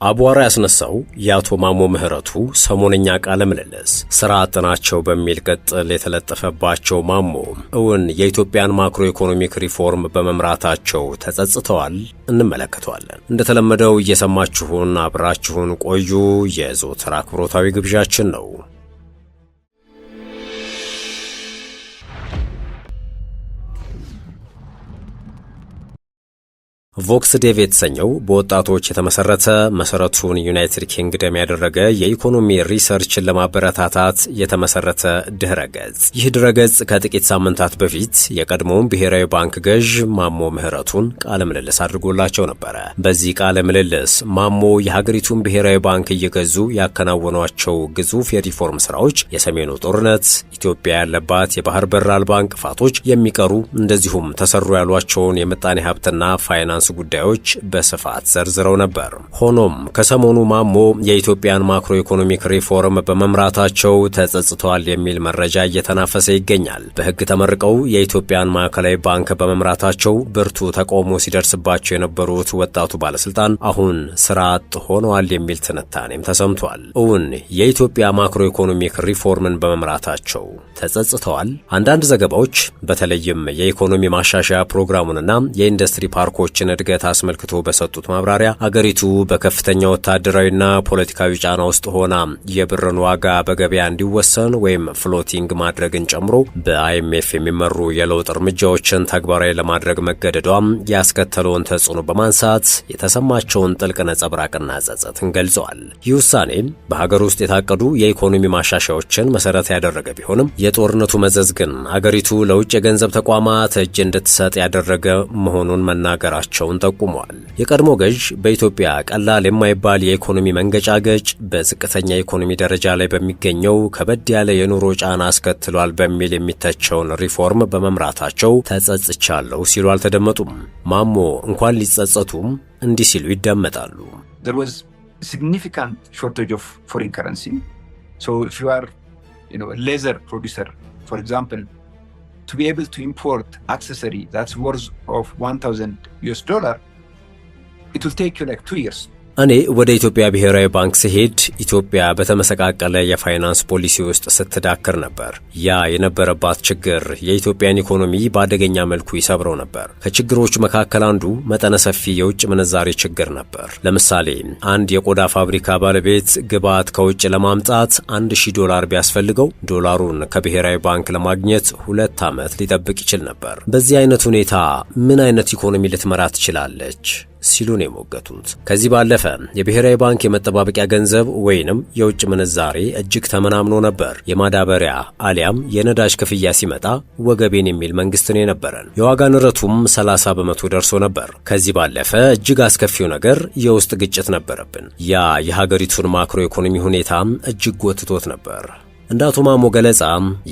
አቧራ ያስነሳው የአቶ ማሞ ምህረቱ ሰሞነኛ ቃለ ምልልስ ስራ አጥናቸው በሚል ቅጽል የተለጠፈባቸው ማሞ እውን የኢትዮጵያን ማክሮ ኢኮኖሚክ ሪፎርም በመምራታቸው ተጸጽተዋል? እንመለከተዋለን። እንደተለመደው እየሰማችሁን አብራችሁን ቆዩ የዘወትር አክብሮታዊ ግብዣችን ነው። ቮክስ ዴቭ የተሰኘው በወጣቶች የተመሰረተ መሰረቱን ዩናይትድ ኪንግደም ያደረገ የኢኮኖሚ ሪሰርችን ለማበረታታት የተመሰረተ ድህረ ገጽ። ይህ ድህረ ገጽ ከጥቂት ሳምንታት በፊት የቀድሞውን ብሔራዊ ባንክ ገዥ ማሞ ምህረቱን ቃለ ምልልስ አድርጎላቸው ነበረ። በዚህ ቃለ ምልልስ ማሞ የሀገሪቱን ብሔራዊ ባንክ እየገዙ ያከናወኗቸው ግዙፍ የሪፎርም ስራዎች፣ የሰሜኑ ጦርነት፣ ኢትዮጵያ ያለባት የባህር በር አልባ እንቅፋቶች፣ የሚቀሩ እንደዚሁም ተሰሩ ያሏቸውን የምጣኔ ሀብትና ፋይናንስ ጉዳዮች በስፋት ዘርዝረው ነበር። ሆኖም ከሰሞኑ ማሞ የኢትዮጵያን ማክሮ ኢኮኖሚክ ሪፎርም በመምራታቸው ተጸጽተዋል የሚል መረጃ እየተናፈሰ ይገኛል። በሕግ ተመርቀው የኢትዮጵያን ማዕከላዊ ባንክ በመምራታቸው ብርቱ ተቃውሞ ሲደርስባቸው የነበሩት ወጣቱ ባለስልጣን አሁን ስራ አጥ ሆነዋል የሚል ትንታኔም ተሰምቷል። እውን የኢትዮጵያ ማክሮ ኢኮኖሚክ ሪፎርምን በመምራታቸው ተጸጽተዋል? አንዳንድ ዘገባዎች በተለይም የኢኮኖሚ ማሻሻያ ፕሮግራሙንና የኢንዱስትሪ ፓርኮችን እድገት አስመልክቶ በሰጡት ማብራሪያ አገሪቱ በከፍተኛ ወታደራዊና ፖለቲካዊ ጫና ውስጥ ሆና የብርን ዋጋ በገበያ እንዲወሰን ወይም ፍሎቲንግ ማድረግን ጨምሮ በአይኤምኤፍ የሚመሩ የለውጥ እርምጃዎችን ተግባራዊ ለማድረግ መገደዷም ያስከተለውን ተጽዕኖ በማንሳት የተሰማቸውን ጥልቅ ነጸብራቅና ጸጸትን ገልጸዋል። ይህ ውሳኔ በሀገር ውስጥ የታቀዱ የኢኮኖሚ ማሻሻያዎችን መሰረት ያደረገ ቢሆንም የጦርነቱ መዘዝ ግን አገሪቱ ለውጭ የገንዘብ ተቋማት እጅ እንድትሰጥ ያደረገ መሆኑን መናገራቸው ጠቁመዋል። የቀድሞ ገዥ በኢትዮጵያ ቀላል የማይባል የኢኮኖሚ መንገጫገጭ በዝቅተኛ ኢኮኖሚ ደረጃ ላይ በሚገኘው ከበድ ያለ የኑሮ ጫና አስከትሏል በሚል የሚተቸውን ሪፎርም በመምራታቸው ተጸጽቻለሁ ሲሉ አልተደመጡም። ማሞ እንኳን ሊጸጸቱም እንዲህ ሲሉ ይደመጣሉ። There was significant shortage of foreign currency. So if you are, a laser producer, for example, to be able to import accessory that's worth of $1,000, it will take you like 2 years. እኔ ወደ ኢትዮጵያ ብሔራዊ ባንክ ስሄድ ኢትዮጵያ በተመሰቃቀለ የፋይናንስ ፖሊሲ ውስጥ ስትዳክር ነበር። ያ የነበረባት ችግር የኢትዮጵያን ኢኮኖሚ በአደገኛ መልኩ ይሰብረው ነበር። ከችግሮቹ መካከል አንዱ መጠነ ሰፊ የውጭ ምንዛሬ ችግር ነበር። ለምሳሌ አንድ የቆዳ ፋብሪካ ባለቤት ግብዓት ከውጭ ለማምጣት $1,000 ቢያስፈልገው ዶላሩን ከብሔራዊ ባንክ ለማግኘት 2 ዓመት ሊጠብቅ ይችል ነበር። በዚህ አይነት ሁኔታ ምን አይነት ኢኮኖሚ ልትመራ ትችላለች ሲሉ ነው የሞገቱት። ከዚህ ባለፈ የብሔራዊ ባንክ የመጠባበቂያ ገንዘብ ወይንም የውጭ ምንዛሬ እጅግ ተመናምኖ ነበር። የማዳበሪያ አሊያም የነዳጅ ክፍያ ሲመጣ ወገቤን የሚል መንግስት ነው የነበረን። የዋጋ ንረቱም 30 በመቶ ደርሶ ነበር። ከዚህ ባለፈ እጅግ አስከፊው ነገር የውስጥ ግጭት ነበረብን። ያ የሀገሪቱን ማክሮ ኢኮኖሚ ሁኔታም እጅግ ጎትቶት ነበር። እንደ አቶ ማሞ ገለጻ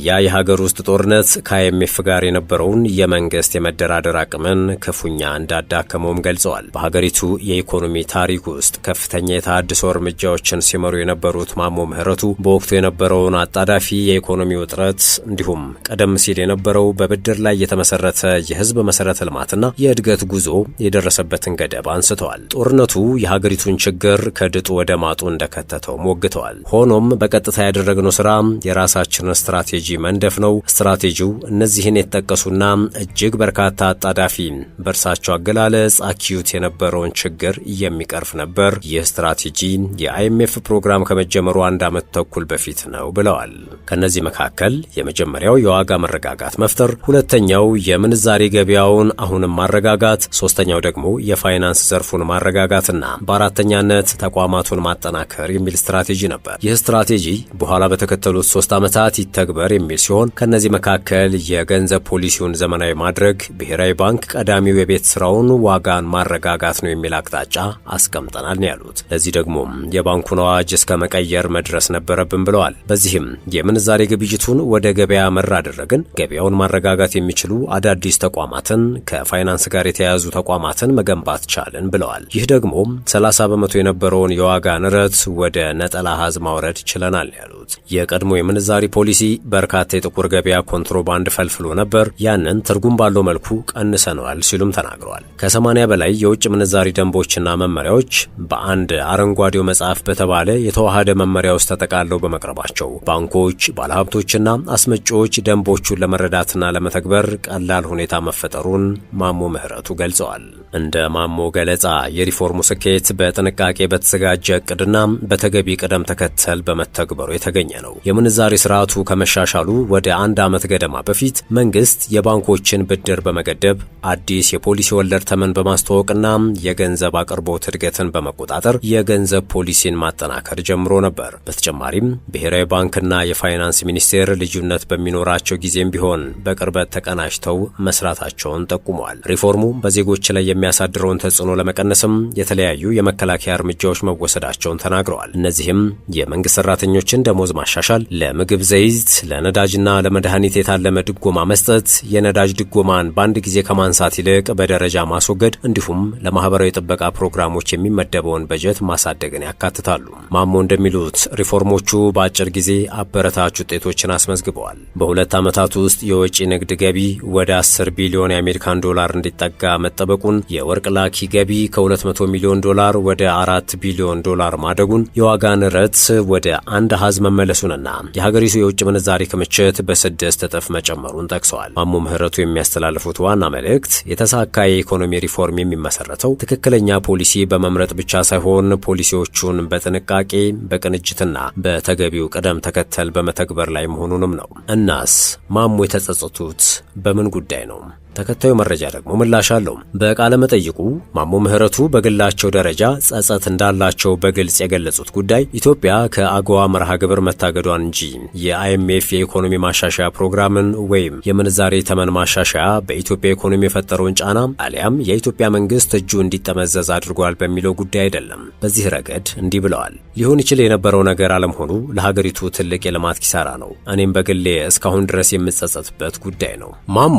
ያ የሀገር ውስጥ ጦርነት ከአይኤምኤፍ ጋር የነበረውን የመንግስት የመደራደር አቅምን ክፉኛ እንዳዳከመውም ገልጸዋል። በሀገሪቱ የኢኮኖሚ ታሪክ ውስጥ ከፍተኛ የተሃድሶ እርምጃዎችን ሲመሩ የነበሩት ማሞ ምህረቱ በወቅቱ የነበረውን አጣዳፊ የኢኮኖሚ ውጥረት እንዲሁም ቀደም ሲል የነበረው በብድር ላይ የተመሰረተ የህዝብ መሰረተ ልማትና የእድገት ጉዞ የደረሰበትን ገደብ አንስተዋል። ጦርነቱ የሀገሪቱን ችግር ከድጡ ወደ ማጡ እንደከተተው ሞግተዋል። ሆኖም በቀጥታ ያደረግነው ስራ የራሳችንን ስትራቴጂ መንደፍ ነው። ስትራቴጂው እነዚህን የተጠቀሱና እጅግ በርካታ አጣዳፊ በእርሳቸው አገላለጽ አኪዩት የነበረውን ችግር የሚቀርፍ ነበር። ይህ ስትራቴጂ የአይኤምኤፍ ፕሮግራም ከመጀመሩ 1 ዓመት ተኩል በፊት ነው ብለዋል። ከነዚህ መካከል የመጀመሪያው የዋጋ መረጋጋት መፍጠር፣ ሁለተኛው የምንዛሬ ገበያውን አሁንም ማረጋጋት፣ ሶስተኛው ደግሞ የፋይናንስ ዘርፉን ማረጋጋትና በአራተኛነት ተቋማቱን ማጠናከር የሚል ስትራቴጂ ነበር። ይህ ስትራቴጂ በኋላ በተከተሉ 3 ዓመታት ይተግበር የሚል ሲሆን ከነዚህ መካከል የገንዘብ ፖሊሲውን ዘመናዊ ማድረግ፣ ብሔራዊ ባንክ ቀዳሚው የቤት ስራውን ዋጋን ማረጋጋት ነው የሚል አቅጣጫ አስቀምጠናል ነው ያሉት። ለዚህ ደግሞ የባንኩን አዋጅ እስከ መቀየር መድረስ ነበረብን ብለዋል። በዚህም የምንዛሬ ግብይቱን ወደ ገበያ መር አደረግን። ገበያውን ማረጋጋት የሚችሉ አዳዲስ ተቋማትን፣ ከፋይናንስ ጋር የተያያዙ ተቋማትን መገንባት ቻልን ብለዋል። ይህ ደግሞ 30 በመቶ የነበረውን የዋጋ ንረት ወደ ነጠላ አሃዝ ማውረድ ችለናል ያሉት የቀድሞ የምንዛሪ ፖሊሲ በርካታ የጥቁር ገበያ ኮንትሮባንድ ፈልፍሎ ነበር፣ ያንን ትርጉም ባለው መልኩ ቀንሰነዋል ሲሉም ተናግረዋል። ከ80 በላይ የውጭ ምንዛሪ ደንቦችና መመሪያዎች በአንድ አረንጓዴው መጽሐፍ በተባለ የተዋሃደ መመሪያ ውስጥ ተጠቃለው በመቅረባቸው ባንኮች፣ ባለሀብቶችና አስመጪዎች ደንቦቹን ለመረዳትና ለመተግበር ቀላል ሁኔታ መፈጠሩን ማሞ ምህረቱ ገልጸዋል። እንደ ማሞ ገለጻ የሪፎርሙ ስኬት በጥንቃቄ በተዘጋጀ እቅድና በተገቢ ቅደም ተከተል በመተግበሩ የተገኘ ነው። የምንዛሪ ስርዓቱ ከመሻሻሉ ወደ 1 ዓመት ገደማ በፊት መንግስት የባንኮችን ብድር በመገደብ አዲስ የፖሊሲ ወለድ ተመን በማስተዋወቅና የገንዘብ አቅርቦት እድገትን በመቆጣጠር የገንዘብ ፖሊሲን ማጠናከር ጀምሮ ነበር። በተጨማሪም ብሔራዊ ባንክና የፋይናንስ ሚኒስቴር ልዩነት በሚኖራቸው ጊዜም ቢሆን በቅርበት ተቀናጅተው መስራታቸውን ጠቁመዋል። ሪፎርሙ በዜጎች ላይ የሚያሳድረውን ተጽዕኖ ለመቀነስም የተለያዩ የመከላከያ እርምጃዎች መወሰዳቸውን ተናግረዋል። እነዚህም የመንግስት ሰራተኞችን ደሞዝ ማሻሻል፣ ለምግብ ዘይት፣ ለነዳጅና ለመድኃኒት የታለመ ድጎማ መስጠት፣ የነዳጅ ድጎማን በአንድ ጊዜ ከማንሳት ይልቅ በደረጃ ማስወገድ እንዲሁም ለማህበራዊ ጥበቃ ፕሮግራሞች የሚመደበውን በጀት ማሳደግን ያካትታሉ። ማሞ እንደሚሉት ሪፎርሞቹ በአጭር ጊዜ አበረታች ውጤቶችን አስመዝግበዋል። በ2 ዓመታት ውስጥ የወጪ ንግድ ገቢ ወደ 10 ቢሊዮን የአሜሪካን ዶላር እንዲጠጋ መጠበቁን፣ የወርቅ ላኪ ገቢ ከ200 ሚሊዮን ዶላር ወደ 4 ቢሊዮን ዶላር ማደጉን፣ የዋጋ ንረት ወደ አንድ አሃዝ መመለሱንና የሀገሪቱ የውጭ ምንዛሪ ክምችት በ6 እጥፍ መጨመሩን ጠቅሰዋል። ማሞ ምህረቱ የሚያስተላልፉት ዋና መልእክት የተሳካ የኢኮኖሚ ሪፎርም የሚመሰረተው ትክክለኛ ፖሊሲ በመምረጥ ብቻ ሳይሆን ፖሊሲዎቹን በጥንቃቄ በቅንጅትና በተገቢው ቅደም ተከተል በመተግበር ላይ መሆኑንም ነው። እናስ ማሞ የተጸጸቱት በምን ጉዳይ ነው? ተከታዩ መረጃ ደግሞ ምላሽ አለው። በቃለ መጠይቁ ማሞ ምህረቱ በግላቸው ደረጃ ጸጸት እንዳላቸው በግልጽ የገለጹት ጉዳይ ኢትዮጵያ ከአጎዋ መርሃ ግብር መታገዷን እንጂ የአይኤምኤፍ የኢኮኖሚ ማሻሻያ ፕሮግራምን ወይም የምንዛሬ ተመን ማሻሻያ በኢትዮጵያ ኢኮኖሚ የፈጠረውን ጫና አሊያም የኢትዮጵያ መንግስት እጁ እንዲጠመዘዝ አድርጓል በሚለው ጉዳይ አይደለም። በዚህ ረገድ እንዲህ ብለዋል። ሊሆን ይችል የነበረው ነገር አለመሆኑ ለሀገሪቱ ትልቅ የልማት ኪሳራ ነው። እኔም በግሌ እስካሁን ድረስ የምጸጸትበት ጉዳይ ነው። ማሞ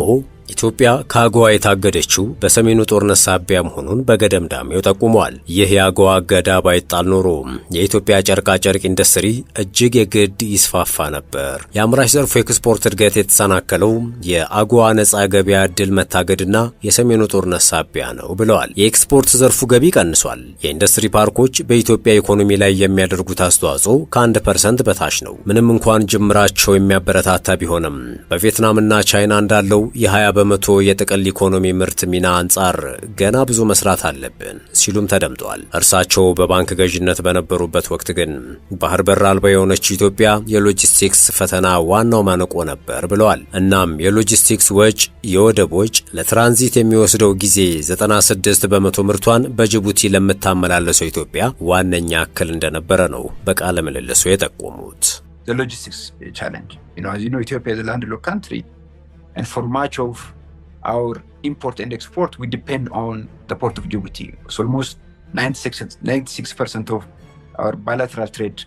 ኢትዮጵያ ከአጎዋ የታገደችው በሰሜኑ ጦርነት ሳቢያ መሆኑን በገደምዳሜው ጠቁመዋል። ይህ የአጎዋ እገዳ ባይጣል ኖሮ የኢትዮጵያ ጨርቃ ጨርቅ ኢንዱስትሪ እጅግ የግድ ይስፋፋ ነበር። የአምራች ዘርፉ ኤክስፖርት እድገት የተሰናከለው የአጎዋ ነጻ ገበያ ዕድል መታገድና የሰሜኑ ጦርነት ሳቢያ ነው ብለዋል። የኤክስፖርት ዘርፉ ገቢ ቀንሷል። የኢንዱስትሪ ፓርኮች በኢትዮጵያ ኢኮኖሚ ላይ የሚያደርጉት አስተዋጽኦ ከ1% በታች ነው። ምንም እንኳን ጅምራቸው የሚያበረታታ ቢሆንም በቪየትናምና ቻይና እንዳለው የ20 በመቶ የጥቅል ኢኮኖሚ ምርት ሚና አንጻር ገና ብዙ መስራት አለብን ሲሉም ተደምጠዋል። እርሳቸው በባንክ ገዥነት በነበሩበት ወቅት ግን ባህር በር አልባ የሆነች ኢትዮጵያ የሎጂስቲክስ ፈተና ዋናው ማነቆ ነበር ብለዋል። እናም የሎጂስቲክስ ወጪ፣ የወደብ ወጪ፣ ለትራንዚት የሚወስደው ጊዜ 96 በመቶ ምርቷን በጅቡቲ ለምታመላለሰው ኢትዮጵያ ዋነኛ እክል እንደነበረ ነው በቃለ ምልልሱ የጠቆሙት። The logistics challenge. As you know, Ethiopia is a landlocked country. And for much of our import and export, we depend on the port of Djibouti. So almost 96% of our bilateral trade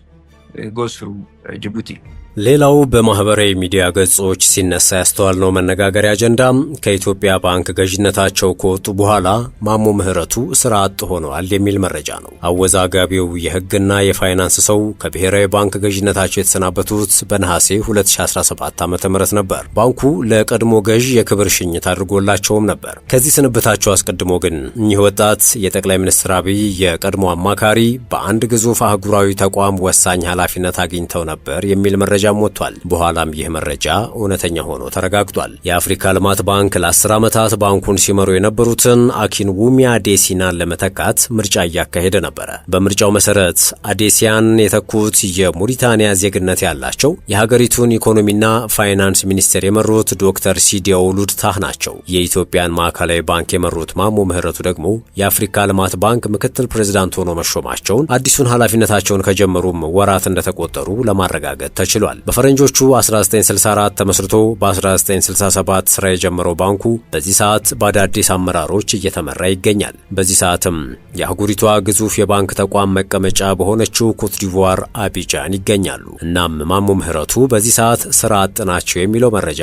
goes through Djibouti. ሌላው በማህበራዊ ሚዲያ ገጾች ሲነሳ ያስተዋልነው መነጋገሪያ አጀንዳ ከኢትዮጵያ ባንክ ገዥነታቸው ከወጡ በኋላ ማሞ ምህረቱ ስራ አጥ ሆነዋል የሚል መረጃ ነው። አወዛጋቢው የህግና የፋይናንስ ሰው ከብሔራዊ ባንክ ገዥነታቸው የተሰናበቱት በነሐሴ 2017 ዓ.ም ነበር። ባንኩ ለቀድሞ ገዥ የክብር ሽኝት አድርጎላቸውም ነበር። ከዚህ ስንብታቸው አስቀድሞ ግን እኚህ ወጣት የጠቅላይ ሚኒስትር አብይ የቀድሞ አማካሪ በአንድ ግዙፍ አህጉራዊ ተቋም ወሳኝ ኃላፊነት አግኝተው ነበር የሚል መረጃ ሞቷል። በኋላም ይህ መረጃ እውነተኛ ሆኖ ተረጋግጧል። የአፍሪካ ልማት ባንክ ለ10 ዓመታት ባንኩን ሲመሩ የነበሩትን አኪንውሚ አዴሲናን ለመተካት ምርጫ እያካሄደ ነበረ። በምርጫው መሰረት አዴሲያን የተኩት የሞሪታኒያ ዜግነት ያላቸው የሀገሪቱን ኢኮኖሚና ፋይናንስ ሚኒስቴር የመሩት ዶክተር ሲዲ ኦሉድ ታህ ናቸው። የኢትዮጵያን ማዕከላዊ ባንክ የመሩት ማሞ ምህረቱ ደግሞ የአፍሪካ ልማት ባንክ ምክትል ፕሬዝዳንት ሆኖ መሾማቸውን አዲሱን ኃላፊነታቸውን ከጀመሩም ወራት እንደተቆጠሩ ለማረጋገጥ ተችሏል። በፈረንጆቹ 1964 ተመስርቶ በ1967 ስራ የጀመረው ባንኩ በዚህ ሰዓት በአዳዲስ አመራሮች እየተመራ ይገኛል። በዚህ ሰዓትም የአህጉሪቷ ግዙፍ የባንክ ተቋም መቀመጫ በሆነችው ኮትዲቯር አቢጃን ይገኛሉ። እናም ማሞ ምህረቱ በዚህ ሰዓት ስራ አጥ ናቸው የሚለው መረጃ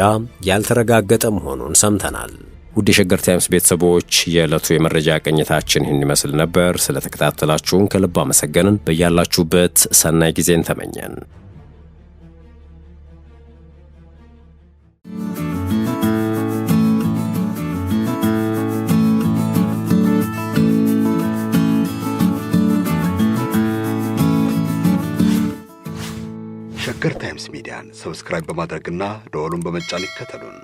ያልተረጋገጠ መሆኑን ሰምተናል። ውድ የሸገር ታይምስ ቤተሰቦች የዕለቱ የመረጃ ቅኝታችን ይህን ይመስል ነበር። ስለተከታተላችሁን ከልብ አመሰገንን። በያላችሁበት ሰናይ ጊዜን ተመኘን። ሸገር ታይምስ ሚዲያን ሰብስክራይብ በማድረግና ደወሉን በመጫን ይከተሉን።